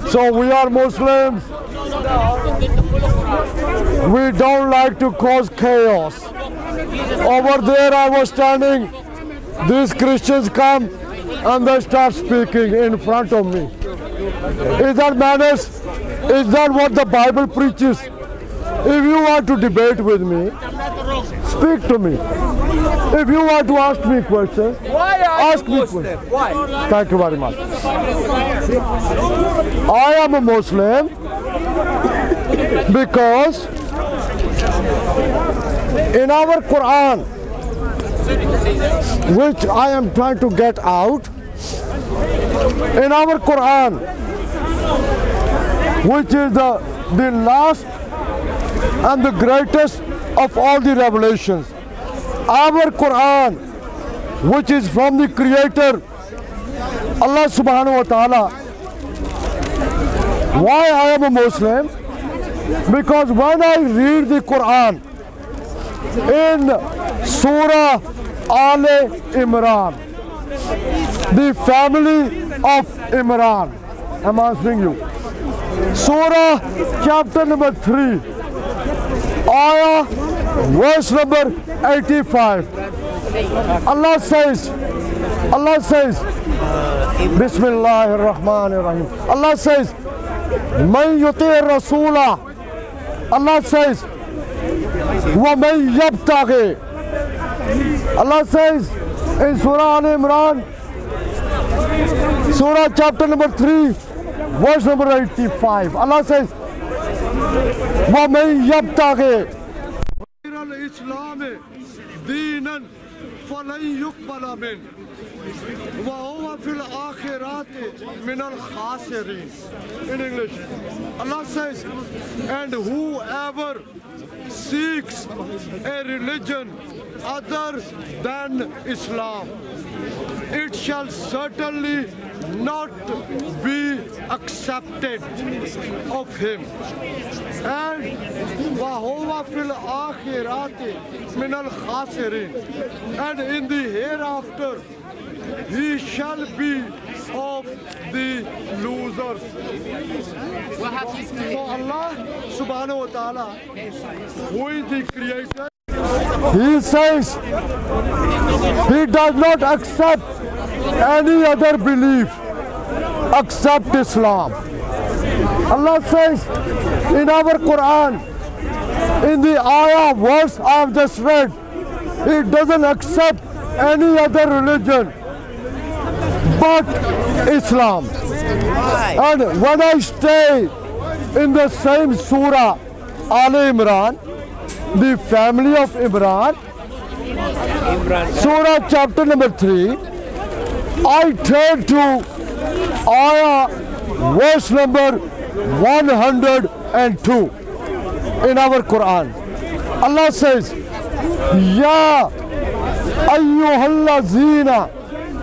So we are Muslims. We don't like to cause chaos. Over there I was standing. These Christians come and they start speaking in front of me. Is that manners? Is that what the Bible preaches? If you want to debate with me, speak to me. If you want to ask me questions, ask me questions. Why? Thank you very much. I am a Muslim because in our Quran, which I am trying to get out, in our Quran, which is the last and the greatest of all the revelations, our Quran, which is from the Creator, Allah subhanahu wa ta'ala. Why I am a Muslim? Because when I read the Quran in Surah Al Imran, the family of Imran, I'm answering you. Surah chapter number 3, ayah verse number 85. Allah says, Bismillahir Rahmanir Rahim. Allah says, Man yuti Rasula. Allah says, Wa man yabtaghi. Allah says in Surah Al Imran, Surah chapter number 3, verse number 85. Allah says, Wa man yabtaghi al-Islam dinan falan yuqbala min wa huwa fil akhirati min al-khasirin. In English, Allah says, and whoever seeks a religion other than Islam, it shall certainly not be accepted of him, and وَهُوَ فِي الْآخِرَةِ مِنَ الْخَاسِرِينَ, and in the hereafter he shall be of the losers. So Allah subhanahu wa ta'ala, who is the creator, he says he does not accept any other belief except Islam. Allah says in our Quran, in the ayah verse I have just read, he doesn't accept any other religion but Islam. And when I stay in the same surah Al Imran, the family of Imran, surah chapter number 3, I turn to ayah verse number 102 in our Quran. Allah says, Ya ayyuhallazina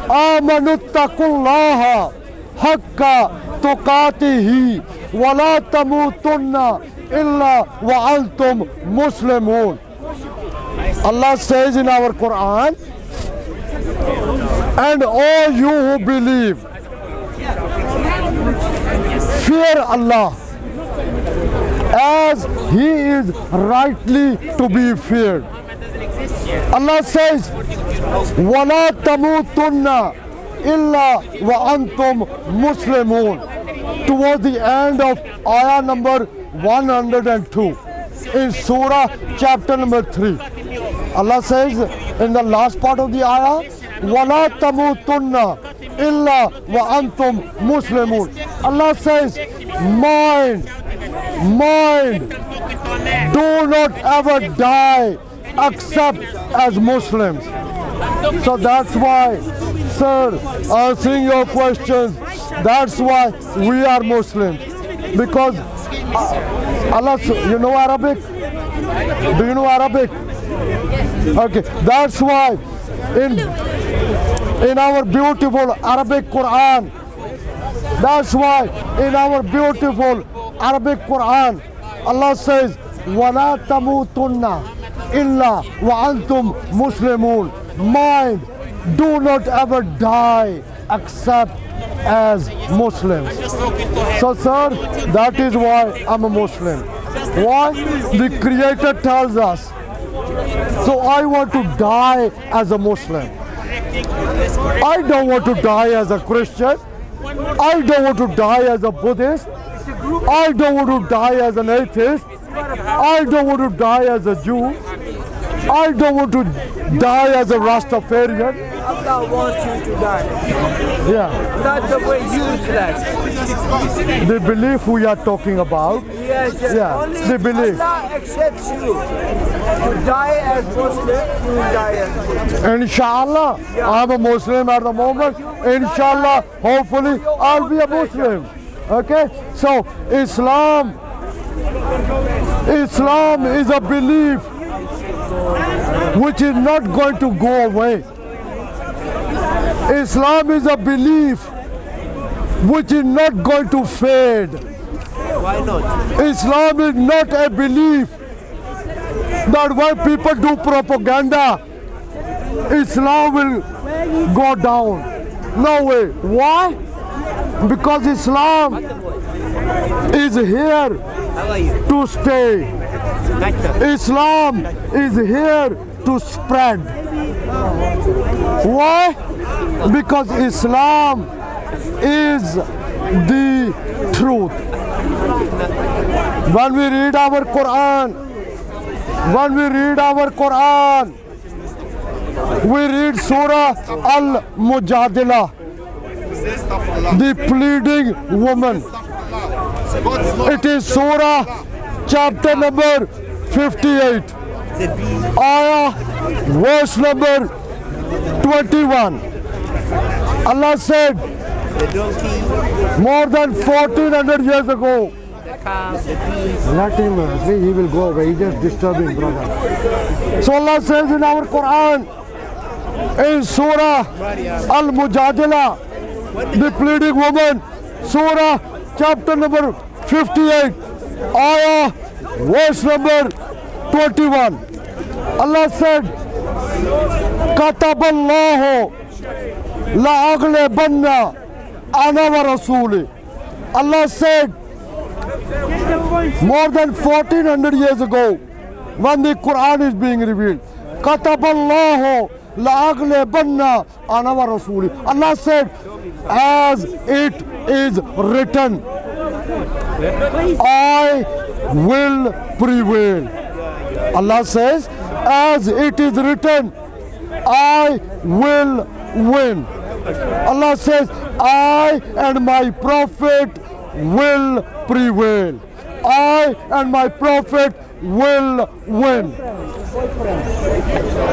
amanu taqullaha haqqa tuqatihi wa la tamutunna illa wa antum muslimun. Allah says in our Quran, and all you who believe, fear Allah as He is rightly to be feared. Allah says, وَلَا تَمُوتُنَّ إِلَّا وَأَنْتُمْ مُسْلِمُونَ, towards the end of ayah number 102 in Surah chapter number 3. Allah says in the last part of the ayah, وَلَا تَمُوتُنَّ إِلَّا وَأَنْتُمْ مُسْلِمُونَ. Allah says, mind, do not ever die except as Muslims. So that's why, sir, answering your questions, that's why we are Muslims. Because Allah, you know Arabic? Do you know Arabic? Okay, that's why in our beautiful Arabic Quran, that's why in our beautiful Arabic Quran, Allah says, وَلَا تَمُوتُنَّ إِلَّا وَأَنْتُمْ مُسْلِمُونَ. Mind, do not ever die accept as Muslims. So sir, that is why I'm a Muslim. Why? The Creator tells us. So I want to die as a Muslim. I don't want to die as a Christian. I don't want to die as a Buddhist. I don't want to die as an atheist. I don't want to die as a Jew. I don't want to die as a Rastafarian. Allah wants you to die. Yeah. Not the way you select. The belief we are talking about. Yes, yes. Yeah, Only they believe. Allah accepts you. To die as Muslim, you die as Muslim. Inshallah, I'm a Muslim at the moment. Inshallah, hopefully, I'll be a Muslim. Okay? So, Islam is a belief which is not going to go away. Islam is a belief which is not going to fade. Why not? Islam is not a belief that when people do propaganda, Islam will go down. No way. Why? Because Islam is here to stay. Islam is here to spread. Why? Because Islam is the truth. When we read our Quran, we read Surah Al-Mujadila, the pleading woman. It is Surah chapter number 58, ayah verse number 21. Allah said more than 1400 years ago. Let him, he will go away. He's just disturbing, brother. So Allah says in our Quran, in Surah Al-Mujadila, the pleading woman, Surah chapter number 58, ayah verse number 21. Allah said, Kataballahu la'aglebanna ana wa rasuli. Allah said, more than 1400 years ago, when the Quran is being revealed, Kataballahu la'aglebanna ana wa rasuli. Allah said, as it is written, I will prevail. Allah says, as it is written, I will win. Allah says, I and my prophet will prevail. I and my prophet will win.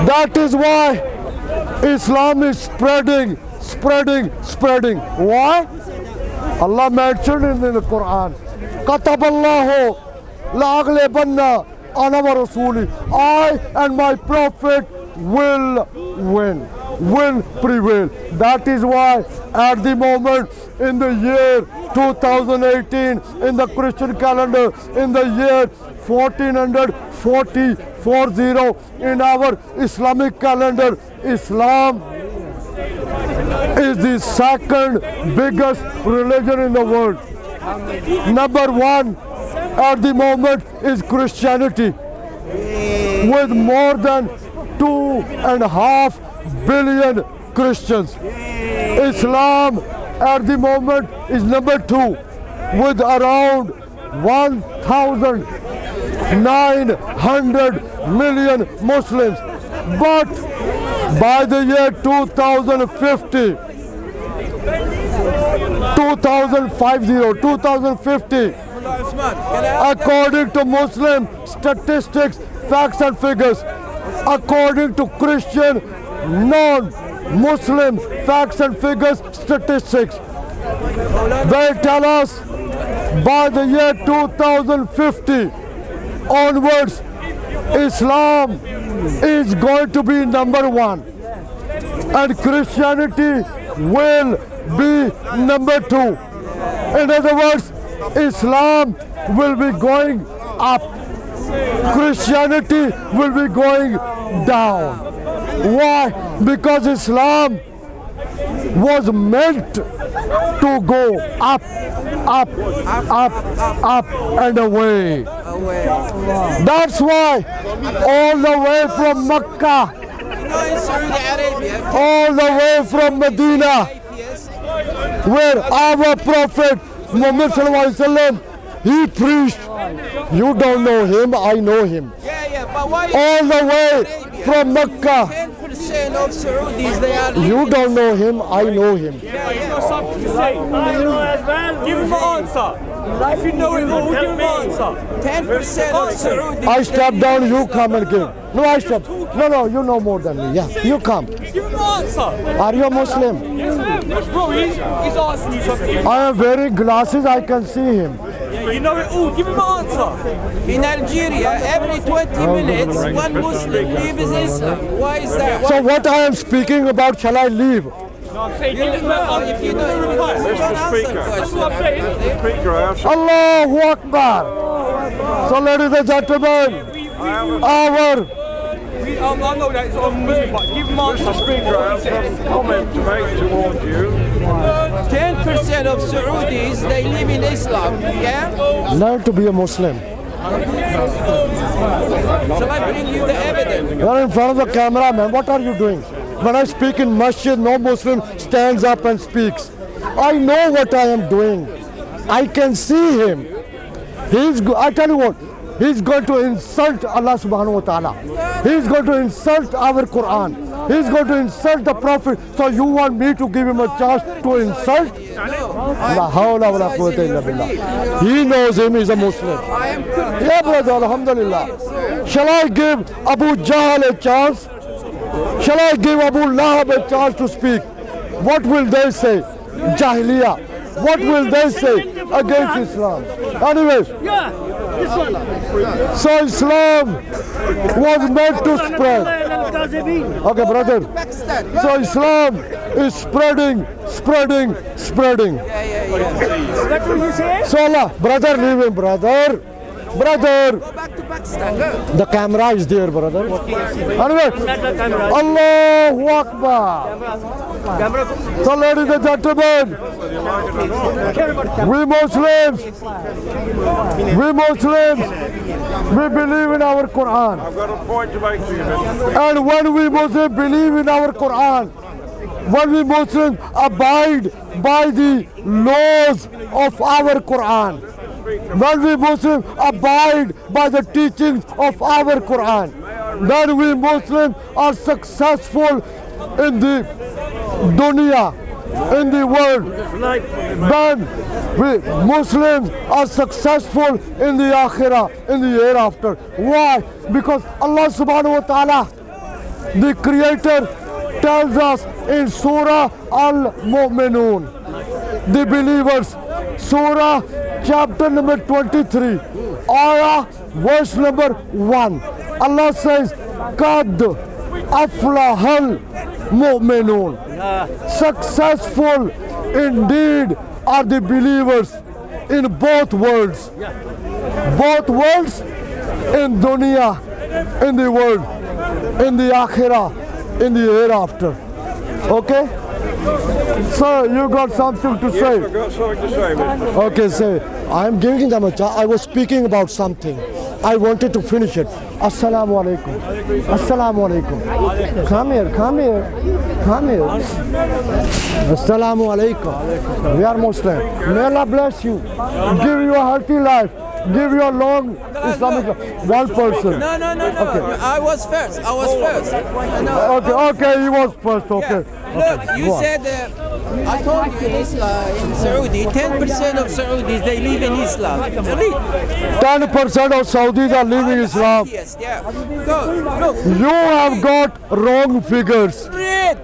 That is why Islam is spreading. Why? Allah mentioned in the Quran, Kataballahu la'aglebanna ana wa rasuli. I and my prophet will win, will prevail. That is why at the moment in the year 2018, in the Christian calendar, in the year 1440, in our Islamic calendar, Islam is the second biggest religion in the world. Number one at the moment is Christianity, with more than 2.5 billion Christians. Islam at the moment is number two, with around 1,900 million Muslims. But by the year 2050, according to Muslim statistics, facts and figures, according to Christian non-Muslim facts and figures, statistics, they tell us by the year 2050 onwards, Islam is going to be number one, and Christianity will be number two. In other words, Islam will be going up, Christianity will be going down. Why? Because Islam was meant to go up, up, up, up and away. That's why all the way from Mecca, all the way from Medina, where our Prophet Muhammad Sallallahu Alaihi Wasallam, he preached. You don't know him, I know him. But why All the way from Mecca. 10% of Saudis, they are You don't know him, I know him. You've got something to say. Give him an answer. If you know it all, give him an answer. 10% of Saudis. I step down, you come and give. No, I step. No, you know more than me. Yeah, you come. Give him an answer. Are you a Muslim? Bro, he's asking you something. I am wearing glasses, I can see him. Yeah, you know it all. Give him an answer. In Algeria, every 20 minutes, one Muslim leaves Islam. Why is that? So what I am speaking about, shall I leave? No, I'm saying, give him an answer. If you don't answer That's what I'm saying. Allahu Akbar. So ladies and gentlemen, our I know that it's on Muslim, but give him an answer. Speaker, I have some comment to make towards you. 10% of Saudis, they live in Islam. Yeah? learn to be a Muslim. Shall I bring you the evidence? You are in front of the camera, man. What are you doing? When I speak in masjid, no Muslim stands up and speaks. I know what I am doing. I can see him. I tell you what, he's going to insult Allah subhanahu wa ta'ala. He's going to insult our Quran. He's going to insult the Prophet. So you want me to give him a chance to insult? La hawla wa la quwwata illa billah. He knows him, he's a Muslim. Yeah, brother, alhamdulillah. Shall I give Abu Jahl a chance? Shall I give Abu Lahab a chance to speak? What will they say? Jahiliyyah. What will they say against Islam? Anyways, so Islam was meant to spread. Okay, brother. So Islam is spreading. What will you say? So Allah, brother, leave him, brother. Brother, Go back to Pakistan. Go. the camera is there, brother. Anyway, Allahu Akbar. So ladies and gentlemen, we Muslims, we believe in our Quran. I've got a point to make to you. And when we Muslims believe in our Quran, when we Muslims abide by the laws of our Quran, when we Muslims abide by the teachings of our Quran, then we Muslims are successful in the dunya, in the world. Then we Muslims are successful in the akhirah, in the hereafter. Why? Because Allah subhanahu wa ta'ala, the Creator, tells us in Surah Al-Mu'minun, the believers, Surah chapter number 23, ayah verse number 1. Allah says, Qad aflahal mu'minun. Successful indeed are the believers in both worlds. Both worlds, in dunya, in the world, in the akhirah, in the hereafter. Okay? Sir, you got something to say? I've got something to say, mister. Okay, say. I am giving them a chance. I was speaking about something. I wanted to finish it. Assalamu alaikum. Assalamu alaikum. Come here. Assalamu alaikum. We are Muslim. May Allah bless you. Give you a healthy life. Give you a long Islamic life. One person. No. Okay. I was first. Okay, he was first. Okay. Look, you Go on. said, I told you in Islam, in Saudi, 10% of Saudis, they live in Islam. Read. 10% of Saudis are leaving Islam. Yes, yeah. Go, look. You have got wrong figures. Read.